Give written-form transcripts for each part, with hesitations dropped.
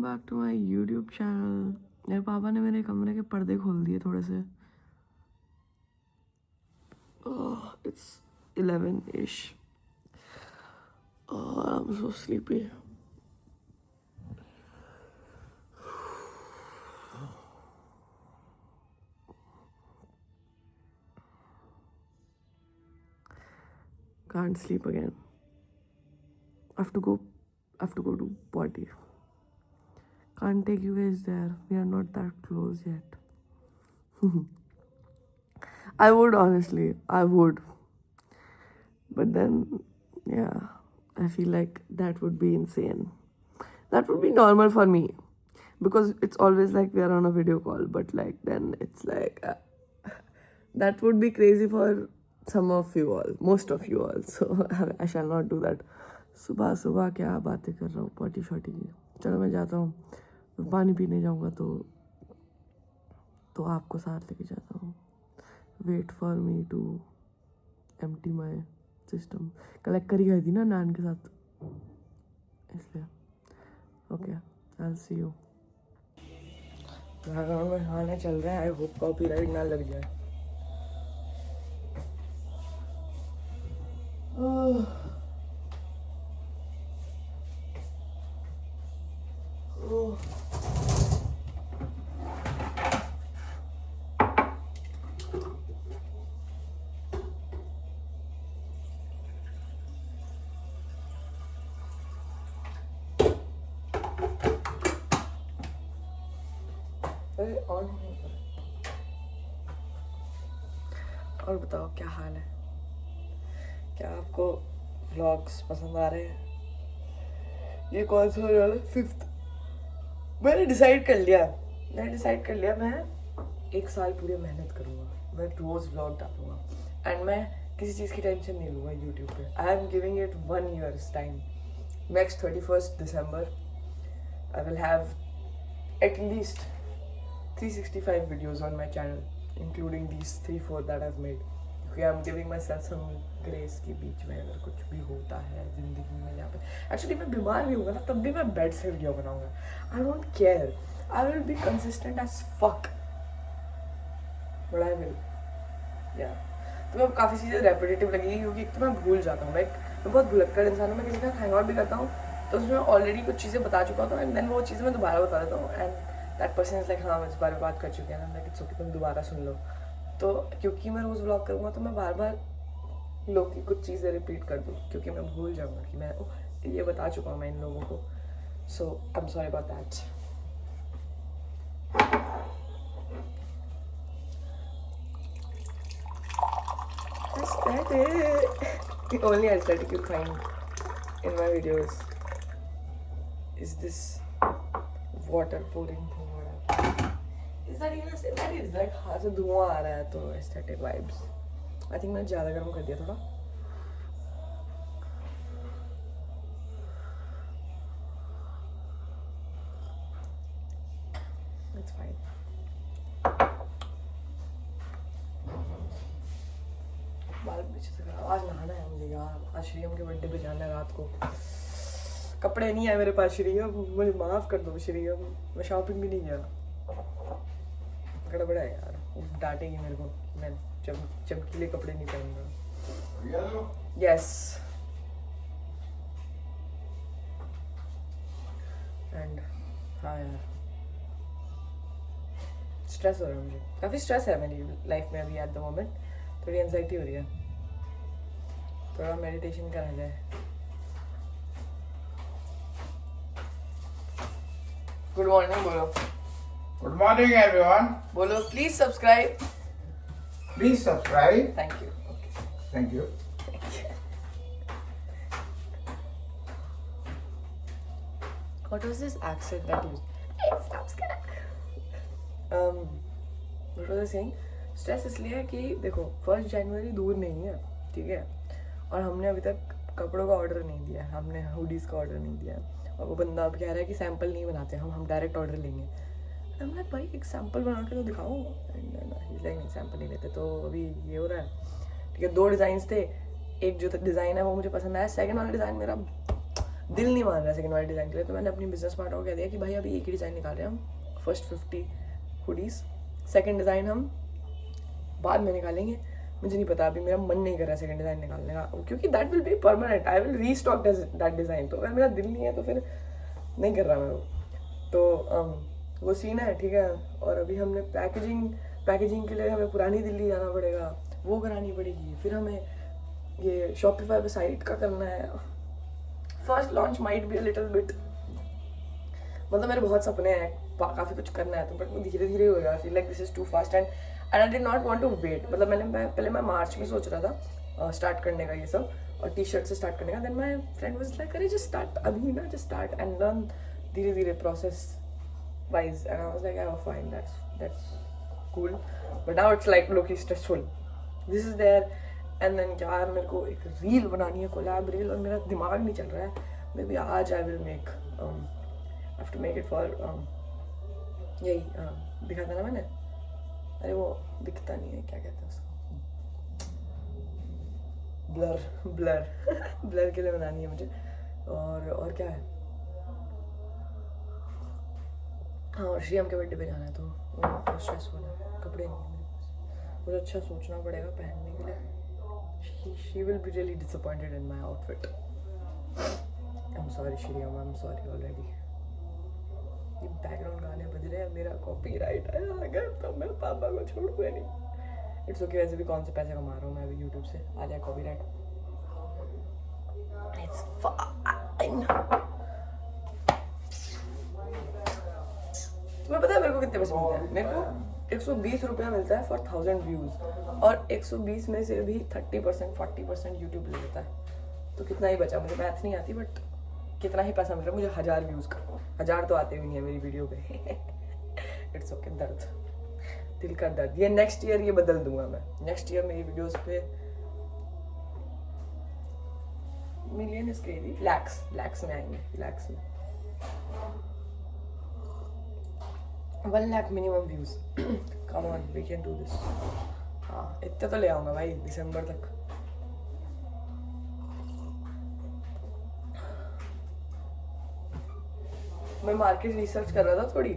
Back to my YouTube channel. मेरे पापा ने मेरे कमरे के पर्दे खोल दिए थोड़े से। It's 11-ish. I'm so sleepy. Can't sleep again. I have to go to potty. Can't take you guys there. We are not that close yet. I would, honestly. I would. But then, yeah, I feel like that would be insane. That would be normal for me. Because it's always like we are on a video call. But like then it's like... that would be crazy for some of you all. Most of you all. So I shall not do that. सुबह सुबह क्या बातें कर रहा हूँ potty शॉटी की। चलो मैं जाता हूँ। पानी पीने जाऊँगा तो आपको साथ लेके जाता हूँ। Wait for me to empty my system. Collect करी गई थी ना नान के साथ, इसलिए। Okay, I will see you. Background में गाना चल रहा है। आई होप कॉपीराइट ना लग जाए। और बताओ क्या हाल है? क्या आपको व्लॉग्स पसंद आ रहे हैं? ये कौन सा होने वाला है? 5th। मैंने डिसाइड कर लिया मैं 1 साल पूरी मेहनत करूँगा। मैं रोज़ व्लॉग डालूँगा एंड मैं किसी चीज़ की टेंशन नहीं लूँगा यूट्यूब पे। I am giving it 1 year's time. Next 31st December I will have at least 365 videos on my channel, including these 3-4 that I've made. क्योंकि I'm giving myself some grace के बीच में अगर कुछ भी होता है ज़िंदगी में यहाँ पे। एक्चुअली मैं बीमार भी हूँगा ना तब भी मैं बेड से वीडियो बनाऊँगा। I don't care. I will be consistent as fuck. But I will. Yeah. तो मैं काफ़ी चीज़ें रेपिटेटिव लगेगी क्योंकि एक तो मैं भूल जाता हूँ। मैं बहुत भुलक्कड़ इंसान हूँ। मैं किसी का हैंग आउट भी करता हूँ तो उसमें ऑलरेडी कुछ चीज़ें बता चुका होता हूँ एंड देन वो चीज़ें मैं दोबारा बता देता हूँ and that person is like हाँ मैं इस बारे में बात कर चुकी है ना, लाइक इट्स ओके तुम दोबारा सुन लो। तो क्योंकि मैं रोज़ व्लॉग करूँगा तो मैं बार बार लोग की कुछ चीज़ें रिपीट कर दूँ क्योंकि मैं भूल जाऊँगा कि मैं ये बता चुका हूँ मैं इन लोगों को। So I am sorry about that. The only aesthetic you find in my videos is this water pouring thing. Is that even a... that is like हाँ से धुआं आ रहा है तो aesthetic vibes. I think मैंने ज़्यादा गर्म कर दिया थोड़ा। It's fine. बाल पीछे से करा। आज नहाना है मुझे यार। आज श्रीयम के बर्थडे पे जाना है रात को। कपड़े नहीं है मेरे पास श्रीयम, मुझे माफ़ कर दो श्रीयम। मैं शॉपिंग भी नहीं किया। गड़बड़ा है यार, वो डांटेगी मेरे को। मैं चमकीले कपड़े नहीं पहनूंगा। यस एंड हाँ यार स्ट्रेस हो रहा है मुझे। काफ़ी स्ट्रेस है मेरी लाइफ में अभी एट द मोमेंट। थोड़ी एंजाइटी हो रही है। थोड़ा मेडिटेशन करा जाए। गुड मॉर्निंग बोलो। Good morning, everyone. बोलो please subscribe. Please subscribe. Thank you. Thank you. What was this accent that you subscribe? What was I saying? Stress इसलिए है कि देखो 1 जनवरी दूर नहीं है, ठीक है, और हमने अभी तक कपड़ों का ऑर्डर नहीं दिया है। हमने हुडीज़ का ऑर्डर नहीं दिया है और वो बंदा अब कह रहा है कि सैंपल नहीं बनाते हम डायरेक्ट ऑर्डर लेंगे। हमने भाई एक सैंपल बना के तो दिखाओ। नहीं सैंपल नहीं लेते। तो अभी ये हो रहा है, ठीक है। 2 डिज़ाइंस थे। एक जो डिज़ाइन है वो मुझे पसंद आया। सेकंड वाला डिज़ाइन मेरा दिल नहीं मान रहा सेकंड वाले डिज़ाइन के लिए, तो मैंने अपनी बिजनेस पार्टनर को कह दिया कि भाई अभी एक ही डिज़ाइन निकाल रहे हैं हम, फर्स्ट 50 हुडीज़, सेकंड डिज़ाइन हम बाद में निकालेंगे। मुझे नहीं पता, अभी मेरा मन नहीं कर रहा सेकंड डिज़ाइन निकालने का, क्योंकि that will be permanent, I will restock that design. तो अगर मेरा दिल नहीं है तो फिर नहीं कर रहा मैं वो। तो वो सीन है, ठीक है। और अभी हमने पैकेजिंग के लिए हमें पुरानी दिल्ली जाना पड़ेगा, वो करानी पड़ेगी, फिर हमें ये शॉपिफाई पे साइट का करना है। First launch might be a little bit, मतलब मेरे बहुत सपने हैं, काफ़ी कुछ करना है, तो बट वो धीरे धीरे होगा। I feel like this is too fast and I did not want to wait. मतलब पहले मैं मार्च में सोच रहा था स्टार्ट करने का ये सब, और टी शर्ट से स्टार्ट करने का। Then my friend was like अरे जस्ट स्टार्ट अभी ना, जस्ट स्टार्ट एंड लर्न धीरे धीरे process wise. And I was like I fine, that's cool, but now it's like lowkey stressful, this is there. And then यार मेरे को एक reel बनानी है, कोलैब रील, और मेरा दिमाग नहीं चल रहा है। मे बी आज I will make, I have to make it for यही दिखा था ना मैंने, अरे वो दिखता नहीं है, क्या कहते हैं उसको, ब्लर के लिए बनानी है मुझे। और क्या है, हाँ, और श्रीयम के बर्थडे पे जाना है, तो वो स्ट्रेसफुल है। कपड़े नहीं है मेरे पास, मुझे अच्छा सोचना पड़ेगा पहनने के लिए। She will be really disappointed in my outfit. I'm sorry Shriya, I'm sorry already. ये बैकग्राउंड गाने बज रहे हैं, मेरा कॉपीराइट है अगर, तो मैं पापा को छोड़ूंगा नहीं। इट्स ओके, वैसे भी कौन से पैसे कमा रहा हूँ मैं अभी यूट्यूब से, आ जाए कॉपीराइट, इट्स फाइन। तुम्हें पता है मेरे को कितने पैसे मिलते हैं? मेरे को 120 रुपया मिलता है फॉर 1000 व्यूज, और 120 में से भी 30% 40% यूट्यूब ले लेता है। तो कितना ही बचा, मुझे मैथ नहीं आती, बट कितना ही पैसा मिल रहा है मुझे 1000 व्यूज का। 1000 तो आते भी नहीं है मेरी वीडियो पे। इट्स ओके, दर्द, दिल का दर्द। ये नेक्स्ट ईयर ये बदल दूंगा मैं, नेक्स्ट ईयर मेरी वीडियोस पे मिलियन इज क्रेजी, लैक्स में आएंगे, लैक्स में 1 lakh minimum views. Come on, we can do this. हाँ, इतने तो ले आऊंगा भाई दिसंबर तक। मैं मार्केट रिसर्च कर रहा था थोड़ी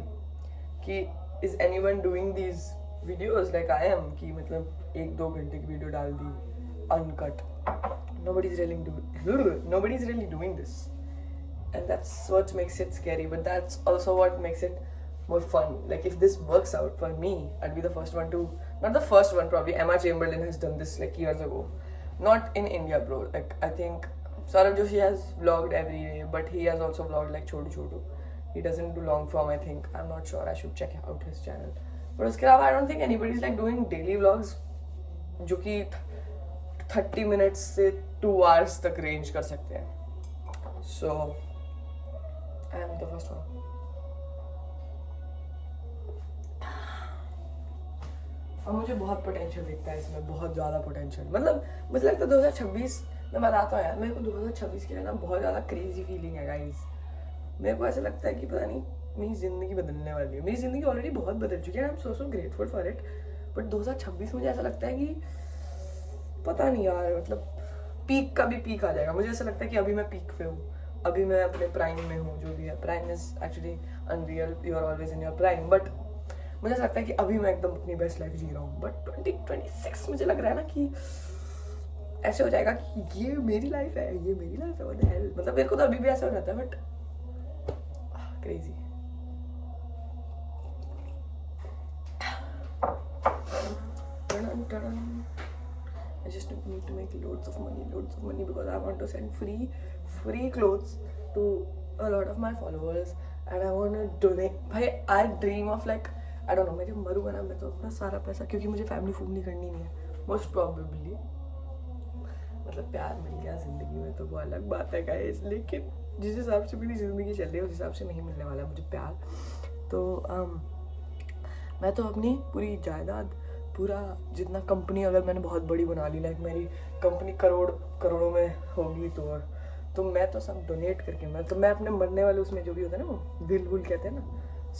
कि is anyone doing these videos like I am, कि मतलब 1-2 घंटे की वीडियो डाल दी uncut. nobody is really doing this, and that's what makes it scary, but that's also what makes it more fun. Like if this works out for me, I'd be the first one to, not the first one probably, Emma Chamberlain has done this like years ago, not in India bro. Like I think Saurabh Joshi has vlogged every day, but he has also vlogged like Chotu. He doesn't do long form, I think. I'm not sure, I should check out his channel. But उसके अलावा I don't think anybody's like doing daily vlogs जो कि 30 minutes से 2 hours तक range कर सकते हैं. So I am the first one. और मुझे बहुत पोटेंशियल दिखता है इसमें, बहुत ज़्यादा पोटेंशियल. मतलब मुझे लगता है 2026 मैं बताता हूँ यार, मेरे को 2026 के लिए ना बहुत ज़्यादा क्रेजी फीलिंग है गाइस. मेरे को ऐसा लगता है कि पता नहीं मेरी ज़िंदगी बदलने वाली है. मेरी ज़िंदगी ऑलरेडी बहुत बदल चुकी है, I am so grateful for it. But 2026 मुझे ऐसा लगता है कि पता नहीं यार, मतलब पीक का भी पीक आ जाएगा. मुझे ऐसा लगता है कि अभी मैं पीक पे हूँ, अभी मैं अपने प्राइम में हूँ. जो भी है, prime is actually unreal, you are always in your prime. But मुझे ऐसा लगता है कि अभी मैं एकदम अपनी बेस्ट लाइफ जी रहा हूँ. बट 2026 मुझे लग रहा है ना कि ऐसे हो जाएगा कि ये मेरी लाइफ है, ये मेरी लाइफ है. What the hell. मतलब मेरे को तो अभी भी ऐसा हो जाता है, but crazy. I just need to make loads of money because I want to send free clothes to a lot of my followers and I want to donate. भाई I dream of like, I don't know, मैं जब मरूंगा ना, मैं तो अपना सारा पैसा, क्योंकि मुझे फैमिली फूड नहीं करनी नहीं है मोस्ट प्रॉबेबली. मतलब प्यार मिल गया जिंदगी में तो वो अलग बात है गाइस, लेकिन जिस हिसाब से मेरी ज़िंदगी चल रही है उस हिसाब से नहीं मिलने वाला मुझे प्यार. तो मैं तो अपनी पूरी जायदाद, पूरा जितना कंपनी अगर मैंने बहुत बड़ी बना ली, लाइक मेरी कंपनी करोड़ों में होगी, तो मैं तो सब डोनेट करके, मैं अपने मरने वाले उसमें जो भी होता है ना, वो विल कहते हैं ना,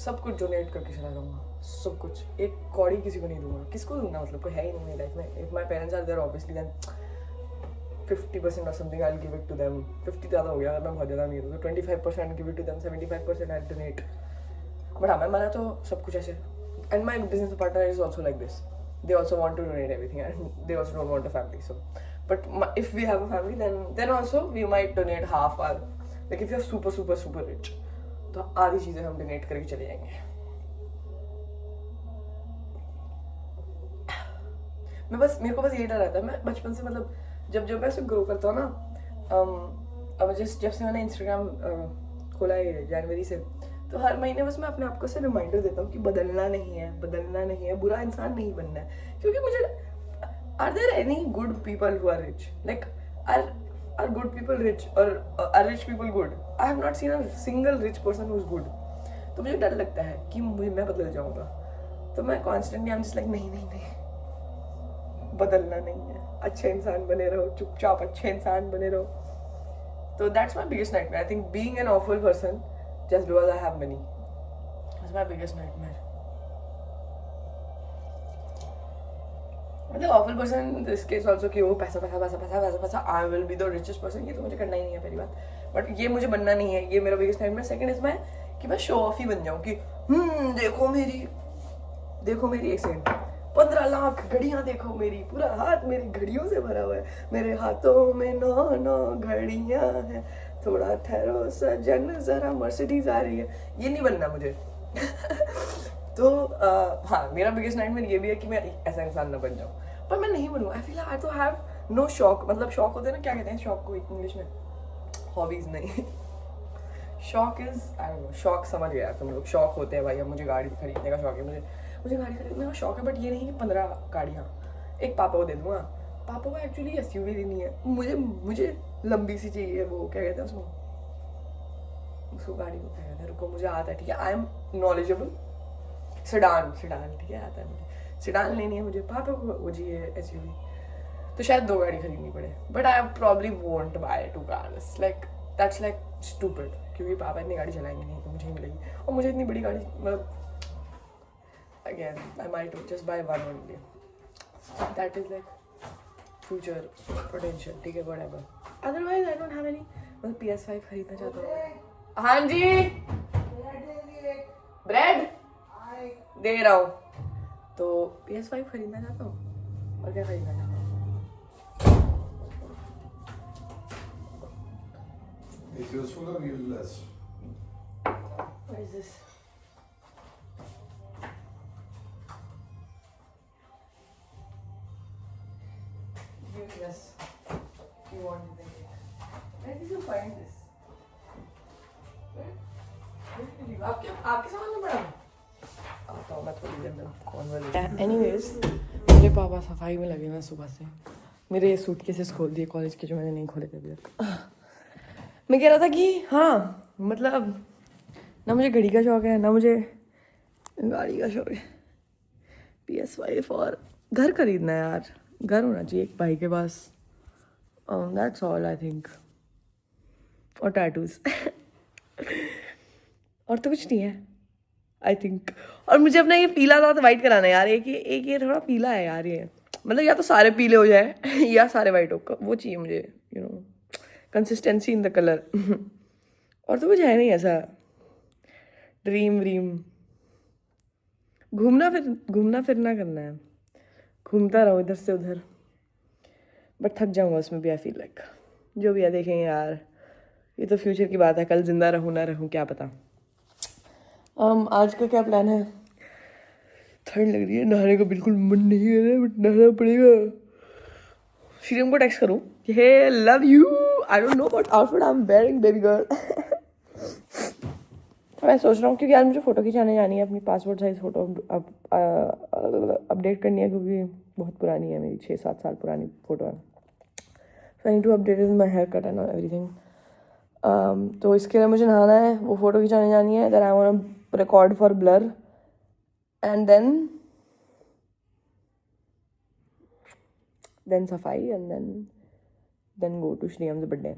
सब कुछ डोनेट करके चला जाऊँगा. सब कुछ, एक कौड़ी किसी को नहीं दूंगा. किसको दूंगा, मतलब कोई है ही नहीं मेरी लाइफ में. If my parents are there obviously then 50% or something, I'll give it to them. 50 ज़्यादा हो गया अगर मैं बहुत ज़्यादा नहीं हूँ तो 25% give it to them, 75% I'll donate. But हाँ मेरा तो सब कुछ ऐसे. And my business partner is also like this. They also want to donate everything and they also don't want a family. So, but if we have a family, then also we might donate half our. Like if you're super rich, तो आधी चीजें हम donate करके चले जाएंगे. मेरे को बस यही डर रहता है. मैं बचपन से मतलब जब मैं ऐसे ग्रो करता हूँ ना, अब जब से मैंने इंस्टाग्राम खोला है जनवरी से, तो हर महीने बस मैं अपने आप को से रिमाइंडर देता हूँ कि बदलना नहीं है, बुरा इंसान नहीं बनना है. क्योंकि मुझे are there any good people who are rich? Like are good people rich और are rich people good? I have not seen a single rich person who is good. तो मुझे डर लगता है कि मैं बदल जाऊँगा. तो मैं constantly I am just like नहीं, बदलना नहीं है, अच्छे इंसान बने रहो, चुपचाप अच्छे इंसान बने रहो. तो that's my biggest nightmare. I think being an awful person just because I have money. That's my biggest nightmare. मतलब awful person in this case also कि वो पैसा I will be the richest person. ये तो मुझे करना ही नहीं है पहली बात. But ये मुझे बनना नहीं है, ये मेरा biggest nightmare. Second is कि मैं show off ही बन जाऊँ कि देखो मेरी एक सेकंड 15 लाख घड़ियाँ, देखो मेरी पूरा हाथ मेरी घड़ियों से भरा हुआ है, मेरे हाथों में 9 घड़ियाँ हैं, थोड़ा ठहरो सजन जरा मर्सिडीज आ रही है. ये नहीं बनना मुझे. तो हाँ मेरा बिगेस्ट नाइटमेयर ये भी है कि मैं ऐसा इंसान ना बन जाऊँ. पर मैं नहीं बनूँ. आई फील आई तो हैव नो शौक. मतलब शौक होते हैं ना, क्या कहते हैं शौक को इंग्लिश में? हॉबीज नहीं. शौक इज आई डोंट नो. शौक समझ गया तुम लोग. शौक होते हैं भाई. अब मुझे गाड़ी खरीदने का शौक है, मुझे गाड़ी खरीदने का शौक है. बट ये नहीं कि 15 गाड़ियाँ एक पापा को दे दूँगा. पापा को एक्चुअली एसयूवी नहीं है. मुझे लंबी सी चाहिए. वो क्या कहते हैं उसको गाड़ी को क्या कहते हैं? रुको मुझे आता है. ठीक है, आई एम नॉलेजेबल. सेडान ठीक है, आता है मुझे. सेडान लेनी है मुझे. पापा को वो चाहिए एसयूवी. तो शायद 2 गाड़ी खरीदनी पड़े. But I probably won't buy 2 cars. Like that's like stupid. क्योंकि पापा इतनी गाड़ी चलाएंगे नहीं तो मुझे ही मिलेगी. और मुझे इतनी बड़ी गाड़ी मतलब again I might just buy one only. That is like future potential. ठीक है, whatever. Otherwise I don't have any. मतलब PS5 खरीदना चाहता हूँ. हाँ जी, ब्रेड दे रहा हूँ. तो PS5 खरीदना चाहता हूँ. और क्या खरीदना चाहता हूँ? Is useful or useless? What is this? Useless. You want to think it? Where did you find this? आपके सामान में पड़ा? आता हूँ मैं थोड़ी देर में. कॉन्वर्सेशन. एनीवेज मेरे पापा सफाई में लगे हुए सुबह से. मेरे सूटकेसेस खोल दिए कॉलेज के जो मैंने नहीं खोले थे अभी तक. मैं कह रहा था कि हाँ मतलब ना मुझे घड़ी का शौक है ना मुझे गाड़ी का शौक है. PS5 और घर खरीदना है यार. घर होना चाहिए एक भाई के पास. That's all I think. और टैटूज. और तो कुछ नहीं है आई थिंक. और मुझे अपना ये पीला दांत वाइट कराना है यार. एक ये थोड़ा पीला है यार ये. मतलब या तो सारे पीले हो जाए या सारे वाइट हो. वो चाहिए मुझे. You know consistency in the colour. और तो कुछ है नहीं ऐसा. ड्रीम घूमना फिरना करना है. घूमता रहो इधर से उधर. बट थक जाऊंगा उसमें भी. आई फील लाइक जो भी है देखेंगे यार. ये तो फ्यूचर की बात है. कल जिंदा रहूँ ना रहूँ क्या पता. आज का क्या प्लान है? ठंड लग रही है. नहाने का बिल्कुल मन नहीं कर रहा है बट नहाना पड़ेगा. श्रीरम को टेक्स्ट करूँ hey love you. I don't know what outfit I am wearing baby girl. मैं सोच रहा हूँ क्योंकि यार मुझे फ़ोटो खिंचाने जानी है. अपनी पासपोर्ट साइज़ फ़ोटो अपडेट करनी है क्योंकि बहुत पुरानी है. मेरी 6-7 साल पुरानी फ़ोटो है. So I need to update my haircut and everything. तो इसके लिए मुझे नहाना है. वो फ़ोटो खिंचाने जानी है. Then I want to record for blur and then सफाई and then go to Shriyam's birthday.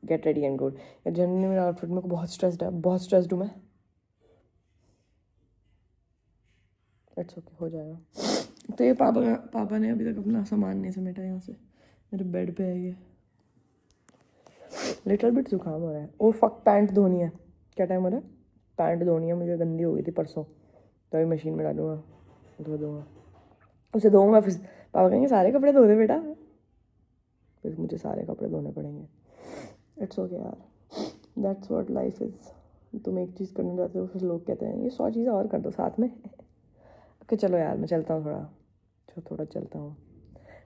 Get ready and go. Generally मेरा आउटफिट मेरे को बहुत स्ट्रेस्ड हूँ मैं. इट्स ओके हो जाएगा. तो ये पापा ने अभी तक अपना सामान नहीं समेटा. यहाँ से मेरे बेड पे है ये. लिटिल बिट जुकाम हो रहा है। ओ फक, पैंट धोनी है। क्या टाइम हो रहा है? पैंट धोनी है मुझे, गंदी हो गई थी परसों, तो अभी मशीन में डालूंगा, धो दूँगा, उसे धोऊंगा। फिर पापा कहेंगे सारे कपड़े धो दे बेटा, फिर मुझे सारे कपड़े धोने पड़ेंगे। इट्स ओके यार, दैट्स व्हाट लाइफ इज़। तुम एक चीज़ करने जाते हो, फिर लोग कहते हैं ये 100 चीज़ें और कर दो साथ में। ओके चलो यार, मैं चलता हूँ थोड़ा चलता हूँ।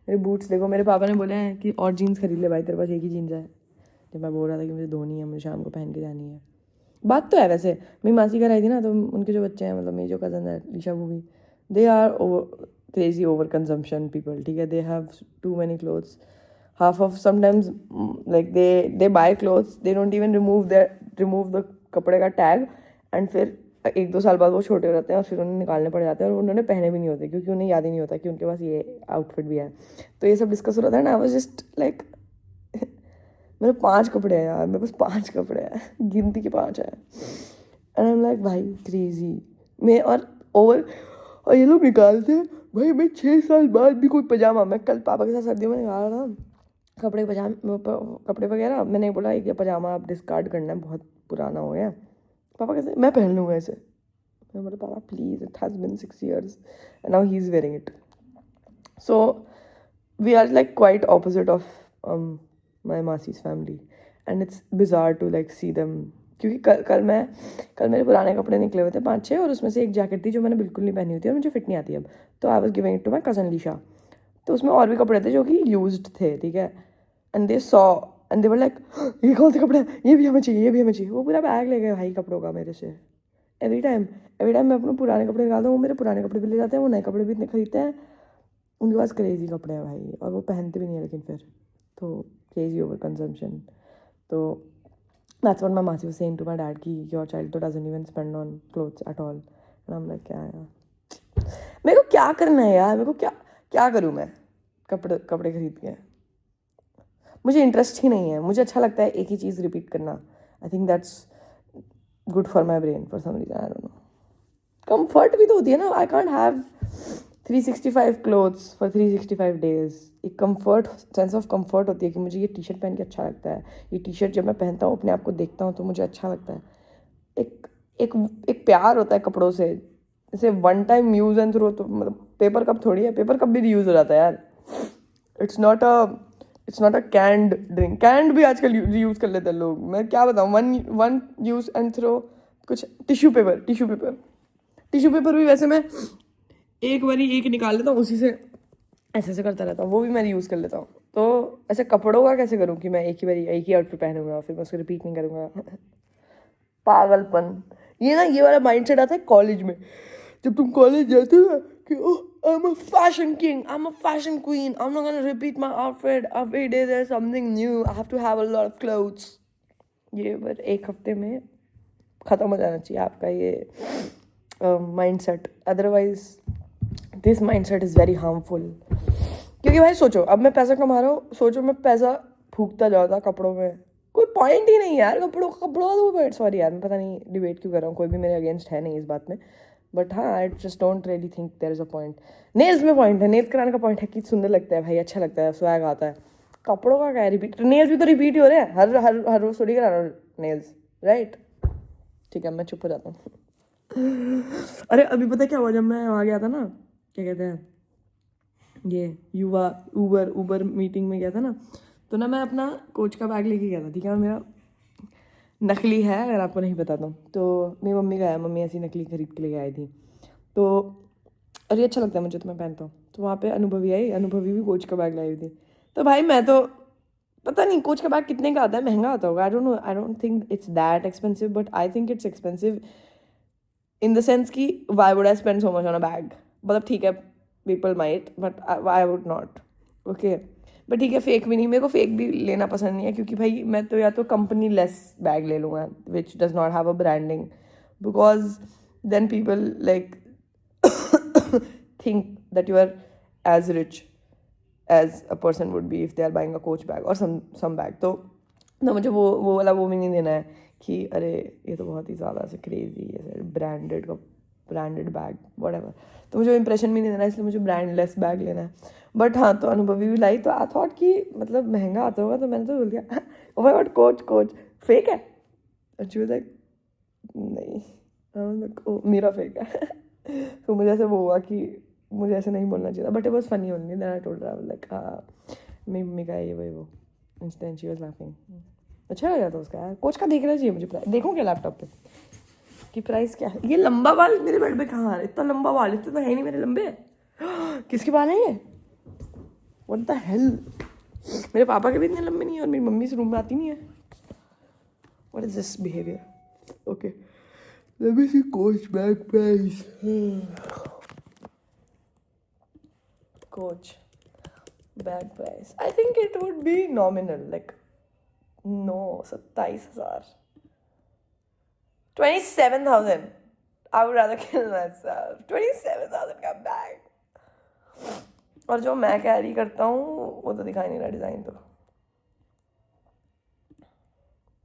मेरे बूट्स देखो, मेरे पापा ने बोले हैं कि और जीन्स खरीद ले भाई, तेरे पास एक ही जीन्स है। जब मैं बोल रहा था कि मुझे धोनी है, मुझे शाम को पहन के जानी है। बात तो है वैसे, मेरी मासी घर आई थी ना, तो उनके जो बच्चे हैं, मतलब मेरी जो कज़न है ईशा मूवी, they are crazy over consumption people, ठीक है। They have too many clothes, half of sometimes like they buy clothes, they don't even remove the कपड़े का टैग, एंड फिर 1-2 साल बाद वो छोटे हो जाते हैं और फिर उन्हें निकालने पड़ जाते हैं और उन्होंने पहने भी नहीं होते, क्योंकि उन्हें याद ही नहीं होता कि उनके पास ये आउटफिट भी है। तो ये सब डिस्कस हो रहा था ना, आई वाज जस्ट लाइक मेरे 5 कपड़े हैं यार, मेरे पास 5 कपड़े हैं, गिनती के 5 हैं, एंड आई एम लाइक भाई क्रेजी। मैं और ये लोग निकालते हैं भाई। मैं 6 साल बाद भी कोई पजामा, मैं कल पापा के साथ सर्दियों में निकाल रहा था कपड़े वगैरह, मैंने बोला ये पजामा आप डिस्कार्ड करना है, बहुत पुराना हो गया। पापा कहते मैं पहन लूँगा इसे। मैं बोला पापा please, it has been 6 years and now he is wearing it. So we are like quite opposite of my मासीज family, and it's bizarre to like see them. क्योंकि कल मेरे पुराने कपड़े निकले हुए थे 5-6, और उसमें से एक जैकेट थी जो मैंने बिल्कुल नहीं पहनी हुई थी और मुझे फिट नहीं आती अब, तो I was giving it to my cousin Lisha. तो उसमें और भी कपड़े थे जो कि यूज्ड थे, ठीक है। And they saw and they were like ये कौन से कपड़े हैं, ये भी हमें चाहिए, ये भी हमें चाहिए। वो पूरा बैग ले गए भाई कपड़ों का मेरे से। एवरी टाइम मैं अपने पुराने कपड़े निकालता हूँ, वो मेरे पुराने कपड़े भी ले जाते हैं, वो नए कपड़े भी इतने खरीदते हैं। उनके पास क्रेजी कपड़े हैं भाई, और वो पहनते भी नहीं है, लेकिन फिर तो क्रेजी ओवर कंजम्पशन। तो दैट्स व्हाट माय मासी was saying to my dad कि योर चाइल्ड तो doesn't even spend on clothes at all. And I am like क्या यार, मेरे को क्या करना है यार, मेरे को क्या करूँ मैं कपड़े खरीद के? मुझे इंटरेस्ट ही नहीं है, मुझे अच्छा लगता है एक ही चीज़ रिपीट करना। I think that's good for my brain for some reason, I don't know. Comfort भी तो होती है ना, I can't have 365 clothes for 365 days। एक कंफर्ट, सेंस ऑफ कंफर्ट होती है कि मुझे ये टी शर्ट पहन के अच्छा लगता है, ये टी शर्ट जब मैं पहनता हूँ अपने आप को देखता हूँ तो मुझे अच्छा लगता है। एक प्यार होता है कपड़ों से, जैसे one time use and throw. तो मतलब पेपर कप थोड़ी है, पेपर कप भी रीयूज़ हो जाता है यार। It's not a canned drink, canned भी आजकल रीयूज़ कर लेते हैं लोग। मैं क्या बताऊँ, वन यूज़ एंड थ्रो कुछ टिश्यू पेपर भी वैसे मैं एक बारी एक निकाल लेता हूँ, उसी से ऐसे करता रहता हूँ, वो भी मैं यूज़ कर लेता हूँ। तो ऐसे कपड़ों का कैसे करूँ कि मैं एक ही आउटफिट पहनूंगा फिर मैं उसको रिपीट नहीं करूँगा? पागलपन। ये वाला माइंडसेट आता है कॉलेज में। जब तुम कॉलेज जाते हो ना कि oh I am a fashion king, I am a fashion queen, I am not gonna repeat my outfit every day, there is something new, I have to have a lot of clothes. ये बस एक हफ्ते में ख़त्म हो जाना चाहिए आपका ये mindset, otherwise this mindset is very harmful. क्योंकि भाई सोचो, अब मैं पैसा कमा रहा हूँ, सोचो मैं पैसा फूकता जाता कपड़ों में, कोई पॉइंट ही नहीं यार। कपड़ों का सॉरी यार, मैं पता नहीं डिबेट क्यों कर रहा हूँ, कोई भी मेरे अगेंस्ट है नहीं इस बात में, बट हाँ I just don't really think there is a point. Nails में पॉइंट है, नेल्स कराने का पॉइंट है कि सुंदर लगता है भाई, अच्छा लगता है, स्वैग आता है। कपड़ों का क्या है, रिपीट, नेल्स भी तो रिपीट ही हो रहे हैं, हर रोज थोड़ी करा रहा हूँ नेल्स, राइट? ठीक है, मैं चुप हो जाता हूँ। अरे अभी पता क्या हुआ, जब मैं वहाँ गया था ना, क्या कहते हैं ये ऊबर मीटिंग में गया था ना, तो ना मैं अपना कोच का बैग लेके गया था, ठीक है। और मेरा नकली है, अगर आपको नहीं पता तो मेरी मम्मी का है, मम्मी ऐसी नकली खरीद के लेके आई थी। तो और ये अच्छा लगता है मुझे, तो मैं पहनता हूँ। तो वहाँ पे अनुभवी भी कोच का बैग लाई हुई थी। तो भाई मैं तो पता नहीं कोच का बैग कितने का आता है, महंगा आता होगा, I don't think it's that expensive, but I think it's expensive in the sense कि why would I spend so much on a bag. मतलब ठीक है, people might, but I would not, okay. But ठीक है, fake भी नहीं, मेरे को फेक भी लेना पसंद नहीं है, क्योंकि भाई मैं तो या तो कंपनी लेस बैग ले लूँगा which does not have a branding, because then people like think that you are as rich as a person would be if they are buying a Coach bag or some bag. तो मुझे वो वाला वो भी नहीं देना है कि अरे ये तो बहुत ही ज़्यादा से क्रेजी है ब्रांडेड बैग व्हाटएवर। तो मुझे इंप्रेशन भी नहीं देना, इसलिए मुझे ब्रांडलेस बैग लेना है। बट हाँ, तो अनुभवी भी लाई, तो आई थॉट कि मतलब महंगा आता होगा, तो मैंने तो बोल दिया oh my god, coach fake है? And she was like नहीं. I was like, oh, मेरा fake है. तो मुझे ऐसे वो हुआ कि मुझे ऐसे नहीं बोलना चाहिए था, but it was funny only. Then I told her, I was like, मेरी मम्मी का ये वो. And then she was laughing. अच्छा लगा था उसका यार. कोच का देख रहा चाहिए मुझे. देखो क्या लैपटॉप पे कि प्राइस क्या है. ये लंबा बाल मेरे बेड पे कहाँ आ रहा है? इतना लंबा बाल इतना तो है नहीं मेरे लंबे. किसके बाल हैं ये? What the hell? मेरे पापा के भी इतने लंबे नहीं है और मेरी मम्मी से रूम में आती नहीं है. What is this behavior? Okay. Let me see coach bag price. Coach bag price. I think it would be nominal. Like, no, 27,000. 27,000. I would rather kill myself. 27,000 का bag. और जो मैं कैरी करता हूँ वो तो दिखाई नहीं रहा डिज़ाइन तो.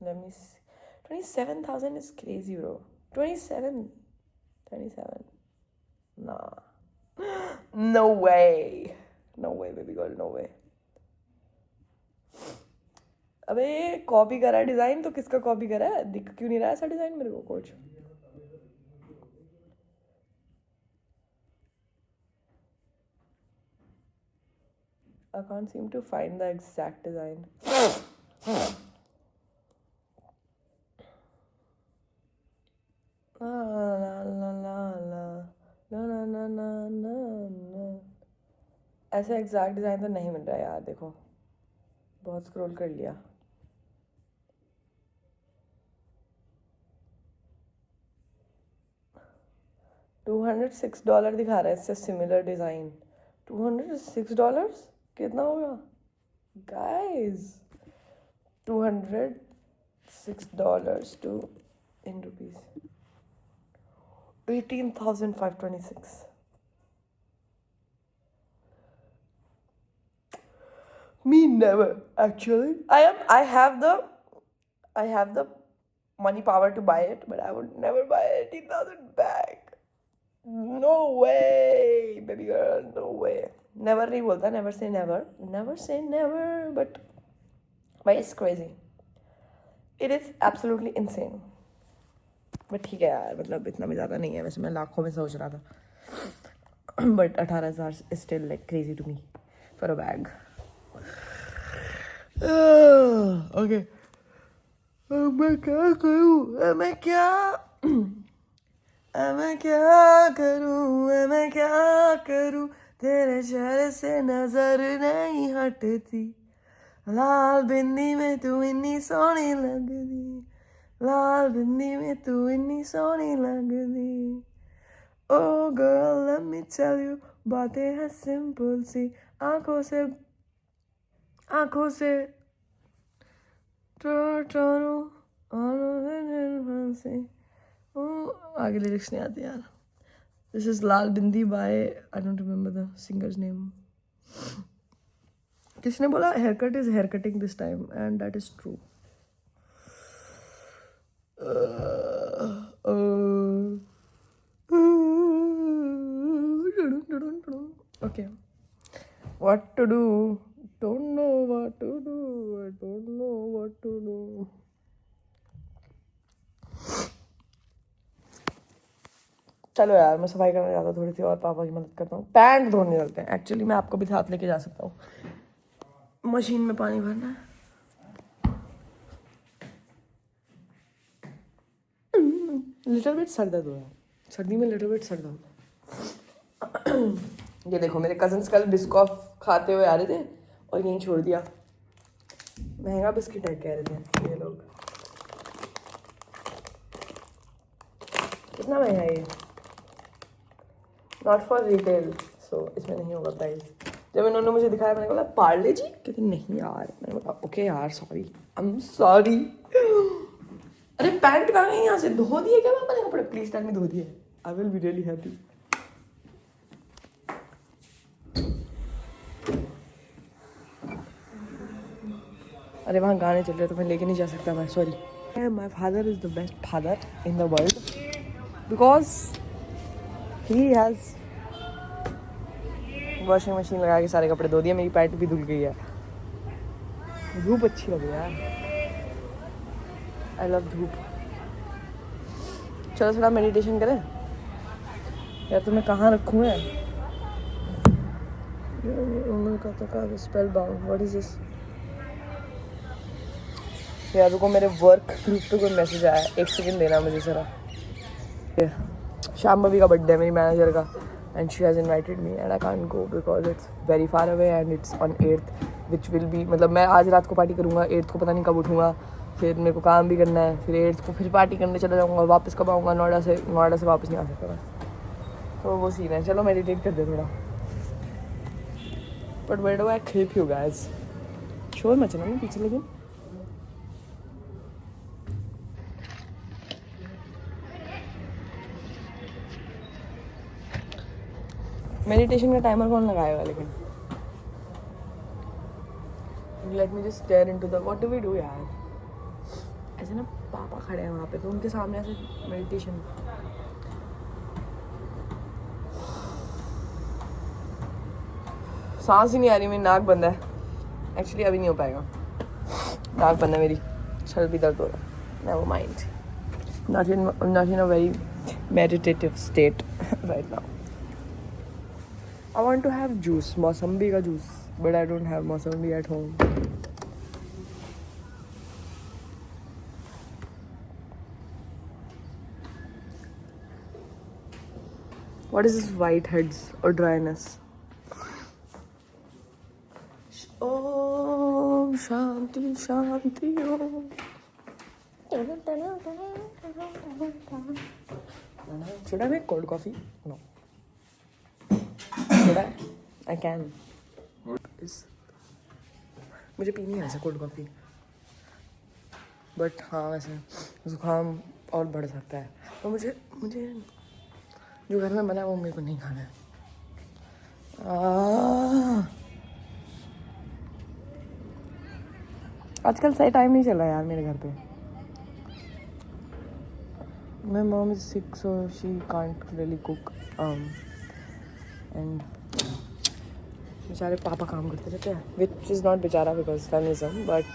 Let me see. 27,000 is crazy, bro. 27. Nah. No way. No way, baby girl. No way. अबे कॉपी करा है डिज़ाइन तो किसका कॉपी करा है? दिख क्यों नहीं रहा ऐसा डिज़ाइन मेरे को coach? I can't seem to find the exact design. ऐसा एग्जैक्ट डिज़ाइन तो नहीं मिल रहा यार. देखो बहुत स्क्रॉल कर लिया. $206 दिखा रहा है. इससे सिमिलर डिज़ाइन. $206 कितना होगा guys? $206 to in rupees 18,526. Me never actually. I have the money power to buy it, but I would never buy 18,000 bag. No way, baby girl, no way. Never नहीं बोलता. Never say never. Never say never. But it's crazy. It is absolutely insane. But ठीक है यार, मतलब इतना भी ज़्यादा नहीं है. वैसे मैं लाखों में सोच रहा था, but 18,000 is still like crazy to me for a bag. Okay, मैं क्या करूँ? मैं क्या करूँ? तेरे चेहरे से नजर नहीं हटती. लाल बिंदी में तू इन्नी सोहनी लगदी. लाल बिंदी में तू इन्नी सोहनी लगदी. Oh girl, let me tell you, बातें हैं सिंपल सी. आंखों से आगे लिरिक्स नहीं आती यार. This is Lal Bindi by, I don't remember the singer's name. किसने बोला haircut is haircutting this time, and that is true. Okay, what to do? Don't know what to do. I don't know what to do. चलो यार, मैं सफाई करने जाता हूँ थोड़ी सी और पापा की मदद करता हूँ. पैंट धोने चलते हैं. एक्चुअली मैं आपको भी साथ लेके जा सकता हूँ. मशीन में पानी भरना है. लिटिल बिट सर दर्द हो रहा है. सर्दी में लिटिल बिट सर दर्द. ये देखो, मेरे कजन्स कल बिस्कॉफ खाते हुए आ रहे थे और यहीं छोड़ दिया. महंगा बिस्किट है कह रहे थे ये लोग. कितना महंगा है ये? नॉट फॉर रिटेल, सो इसमें नहीं होगा प्राइस. जब इन्होंने मुझे दिखाया मैंने बोला पार्ले जी. कहते नहीं यार. मैंने बोला ओके यार, सॉरी, आई एम सॉरी. अरे पैंट कहाँ गई? यहाँ से धो दिए क्या पापा ने कपड़े? प्लीज टेल मी धो दिए. I will be really happy. अरे वहाँ गाने चल रहे तो मैं लेके नहीं जा सकता. मैं sorry. My father is the best father in the world because he has washing machine लगा के सारे कपड़े धो दिए. मेरी पैंट भी धुल गई है. धूप अच्छी लगी यार. आई लव धूप. चलो थोड़ा मेडिटेशन करें यार. तुम्हें कहाँ रखूँ मैं? Spell bound. What is this? यार रुको, मेरे वर्क ग्रुप पे कोई मैसेज आया है. 1 सेकंड देना मुझे जरा. शाम बबी का बर्थडे है, मेरी मैनेजर का, and she has invited me and I can't go because it's very far away and it's on 8th which will be, मतलब मैं आज रात को पार्टी करूँगा, 8th को पता नहीं कब उठूँगा, फिर मेरे को काम भी करना है, फिर 8th को फिर पार्टी करने चला जाऊँगा, वापस कब आऊँगा? नोएडा से वापस नहीं आ सकता मैं. तो वो सीन है. चलो मेडिटेट कर दे थोड़ा. But where do I clip you guys? शोर मचना ना पीछे. लेकिन मेडिटेशन का टाइमर कौन लगाएगा? लेकिन let me just stare into the what do we do यार. ऐसे ना पापा खड़े हैं वहाँ पे, तो उनके सामने ऐसे मेडिटेशन. सांस ही नहीं आ रही, मेरी नाक बंद है. एक्चुअली अभी नहीं हो पाएगा. नाक बंद है मेरी, सर भी दर्द हो रहा है. Never mind. Not in a very meditative state right now. I want to have juice, मौसम्बी का juice, but I don't have mosambi at home. What is this whiteheads or dryness? Om Shanti Shanti Om. Should I make cold coffee? No. Should I? I can. मुझे पीनी है ऐसे cold coffee. But हाँ वैसे जुकाम और बढ़ सकता है. तो मुझे जो घर में बना है वो मेरे को नहीं खाना है. आजकल सही टाइम नहीं चल रहा यार मेरे घर पे. My mom is sick, so she can't really cook. And बेचारे पापा काम करते रहते हैं, which is not बेचारा because feminism, but